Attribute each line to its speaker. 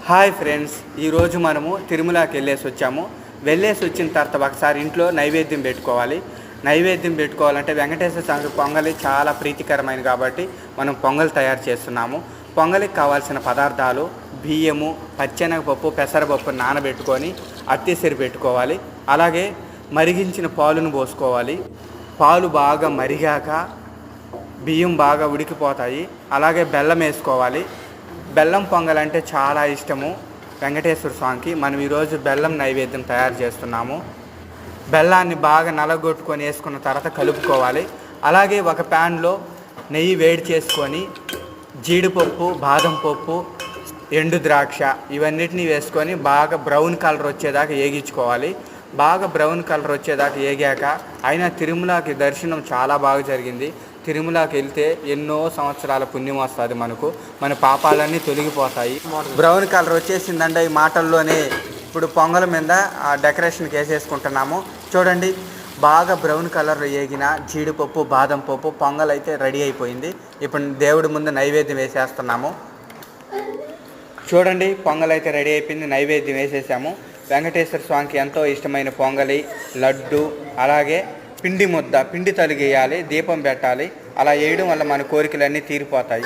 Speaker 1: Hi friends, ఈరోజు మనము తిరుమలకి వెళ్ళేసి వచ్చిన తర్వాత ఒకసారి ఇంట్లో నైవేద్యం పెట్టుకోవాలి. నైవేద్యం పెట్టుకోవాలంటే వెంకటేశ్వర స్వామి పొంగలి చాలా ప్రీతికరమైనది కాబట్టి మనం పొంగల్ తయారు చేస్తున్నాము. పొంగలికి కావాల్సిన పదార్థాలు బియ్యము, పచ్చెనగపప్పు, పెసరపప్పు నానబెట్టుకొని అత్తిసిరి పెట్టుకోవాలి. అలాగే మరిగించిన పాలును పోసుకోవాలి. పాలు బాగా మరిగాక బియ్యం బాగా ఉడికిపోతాయి. అలాగే బెల్లం వేసుకోవాలి. బెల్లం పొంగల్ అంటే చాలా ఇష్టము వెంకటేశ్వర స్వామికి. మనం ఈరోజు బెల్లం నైవేద్యం తయారు చేస్తున్నాము. బెల్లాన్ని బాగా నలగొట్టుకొని వేసుకున్న తర్వాత కలుపుకోవాలి. అలాగే ఒక ప్యాన్లో నెయ్యి వేడి చేసుకొని జీడిపప్పు, బాదం పప్పు, ఎండు ద్రాక్ష ఇవన్నిటిని వేసుకొని బాగా బ్రౌన్ కలర్ వచ్చేదాకా వేగించుకోవాలి. బాగా బ్రౌన్ కలర్ వచ్చేదాకా వేగాక అయినా తిరుమలకి దర్శనం చాలా బాగా జరిగింది. తిరుమలకి వెళ్తే ఎన్నో సంవత్సరాల పుణ్యం వస్తుంది. మన పాపాలన్నీ తొలగిపోతాయి. బ్రౌన్ కలర్ వచ్చేసిందంటే ఈ మాటల్లోనే ఇప్పుడు పొంగల మీద ఆ డెకరేషన్కి వేసేసుకుంటున్నాము. చూడండి, బాగా బ్రౌన్ కలర్లో వేగిన జీడిపప్పు, బాదం పప్పు పొంగల్ అయితే రెడీ అయిపోయింది. ఇప్పుడు దేవుడి ముందు నైవేద్యం వేసేస్తున్నాము. చూడండి, పొంగల్ అయితే రెడీ అయిపోయింది. నైవేద్యం వేసేసాము. వెంకటేశ్వర స్వామికి ఎంతో ఇష్టమైన పొంగలి, లడ్డు, అలాగే పిండి ముద్ద, పిండి తలిగేయాలి, దీపం పెట్టాలి. అలా వేయడం వల్ల మన కోరికలన్నీ తీరిపోతాయి.